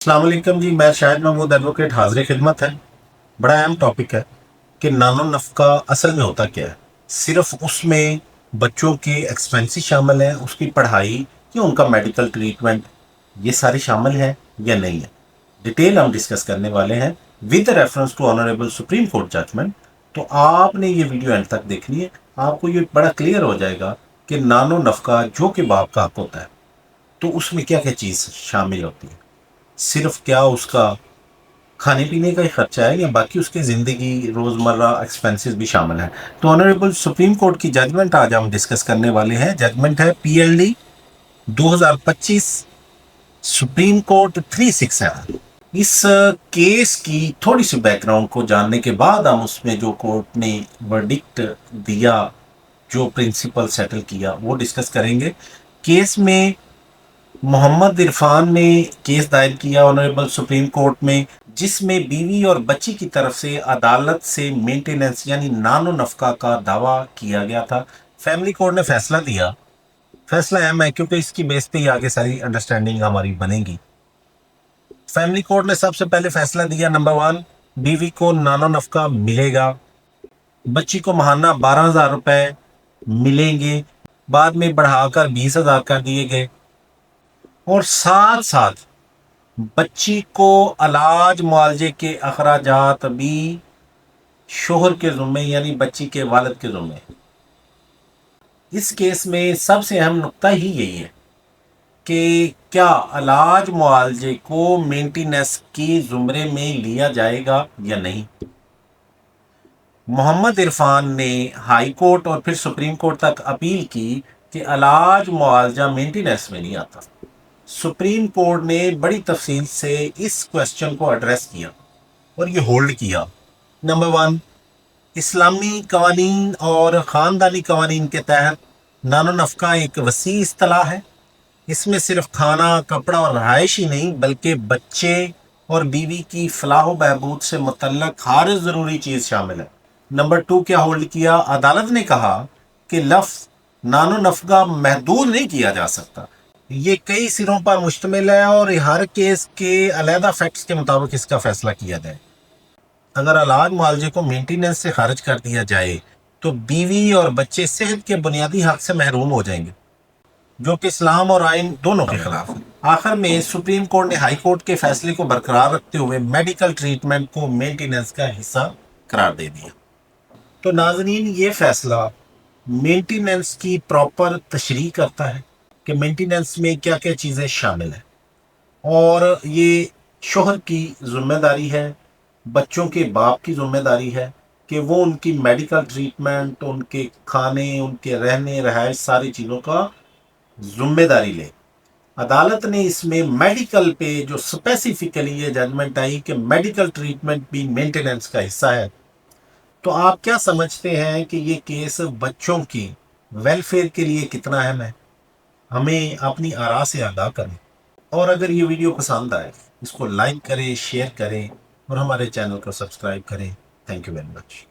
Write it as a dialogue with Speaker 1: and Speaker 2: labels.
Speaker 1: अस्सलाम वालेकुम जी। मैं शाहिद महमूद एडवोकेट हाजिर खिदमत है। बड़ा अहम टॉपिक है कि नानो नफ़का असल में होता क्या है। सिर्फ उसमें बच्चों के एक्सपेंसेस शामिल हैं, उसकी पढ़ाई या उनका मेडिकल ट्रीटमेंट, ये सारे शामिल हैं या नहीं है। डिटेल हम डिस्कस करने वाले हैं with reference to honourable supreme court judgement. तो आपने ये वीडियो एंड तक देखनी है, आपको ये बड़ा क्लियर हो जाएगा कि नानो नफ़का जो कि बाप का हक होता है, तो उसमें क्या क्या चीज़ शामिल होती है। सिर्फ क्या उसका खाने पीने का ही खर्चा है या बाकी उसके ज़िंदगी रोज़मर्रा एक्सपेंसेस भी शामिल हैं। तो ऑनरेबल सुप्रीम कोर्ट की जजमेंट आज हम डिस्कस करने वाले हैं। जजमेंट है PLD 2025 सुप्रीम कोर्ट 367। इस केस की थोड़ी सी बैकग्राउंड को जानने के बाद हम उसमें जो कोर्ट ने वर्डिक्ट दिया, जो प्रिंसिपल सेटल किया, वो डिस्कस करेंगे। केस में मोहम्मद इरफान ने केस दायर किया ऑनरेबल सुप्रीम कोर्ट में, जिसमें बीवी और बच्ची की तरफ से अदालत से मेंटेनेंस यानी नानो नफका का दावा किया गया था। फैमिली कोर्ट ने फैसला दिया। फैसला अहम है क्योंकि इसकी बेस पे ही आगे सारी अंडरस्टैंडिंग हमारी बनेगी। फैमिली कोर्ट ने सबसे पहले फैसला दिया, नंबर 1, बीवी को नानो नफका मिलेगा, बच्ची को महाना 12,000 रुपए मिलेंगे, बाद में बढ़ाकर 20,000 कर दिए गए, और साथ साथ बच्ची को इलाज मुआवजे के अखराजात भी शोहर के ज़िम्मे यानी बच्ची के वालिद के ज़िम्मे। इस केस में सबसे अहम नुक्ता ही यही है कि क्या इलाज मुआवजे को मेंटेनेंस के ज़ुमरे में लिया जाएगा या नहीं। मोहम्मद इरफान ने हाई कोर्ट और फिर सुप्रीम कोर्ट तक अपील की कि इलाज मुआवजा मेंटेनेंस में नहीं आता। सुप्रीम कोर्ट ने बड़ी तफसील से इस क्वेश्चन को एड्रेस किया और ये होल्ड किया। नंबर 1, इस्लामी कवानीन और ख़ानदानी कवानीन के तहत नानो नफ़का एक वसी इस्तिलाह है। इसमें सिर्फ खाना, कपड़ा और रहाइश ही नहीं, बल्कि बच्चे और बीवी की फलाह व बहबूद से मुतल्लक हर ज़रूरी चीज़ शामिल है। नंबर 2, क्या होल्ड किया, अदालत ने कहा कि लफ्ज़ नानो नफ़का महदूद नहीं किया जा सकता। ये कई सिरों पर मुश्तमिल है और हर केस के अलहदा फैक्ट्स के मुताबिक इसका फैसला किया जाए। अगर इलाज मुआवजे को मेंटेनेंस से खारिज कर दिया जाए तो बीवी और बच्चे सेहत के बुनियादी हक से महरूम हो जाएंगे, जो कि इस्लाम और आइन दोनों के खिलाफ है। आखिर में सुप्रीम कोर्ट ने हाई कोर्ट के फैसले को बरकरार रखते हुए मेडिकल ट्रीटमेंट को मेंटेनेंस का हिस्सा करार दे दिया। तो नाज़रीन, ये फैसला मेंटेनेंस की प्रॉपर तशरीह करता है कि मेंटेनेंस में क्या क्या चीज़ें शामिल हैं, और ये शोहर की जिम्मेदारी है, बच्चों के बाप की जिम्मेदारी है कि वो उनकी मेडिकल ट्रीटमेंट, उनके खाने, उनके रहने रहायश, सारी चीज़ों का जिम्मेदारी ले। अदालत ने इसमें मेडिकल पे जो स्पेसिफिकली ये जजमेंट आई कि मेडिकल ट्रीटमेंट भी मेंटेनेंस का हिस्सा है। तो आप क्या समझते हैं कि ये केस बच्चों की वेलफेयर के लिए कितना अहम है? हमें अपनी आरा से आगाह करें, और अगर ये वीडियो पसंद आए इसको लाइक करें, शेयर करें और हमारे चैनल को सब्सक्राइब करें। Thank you very much.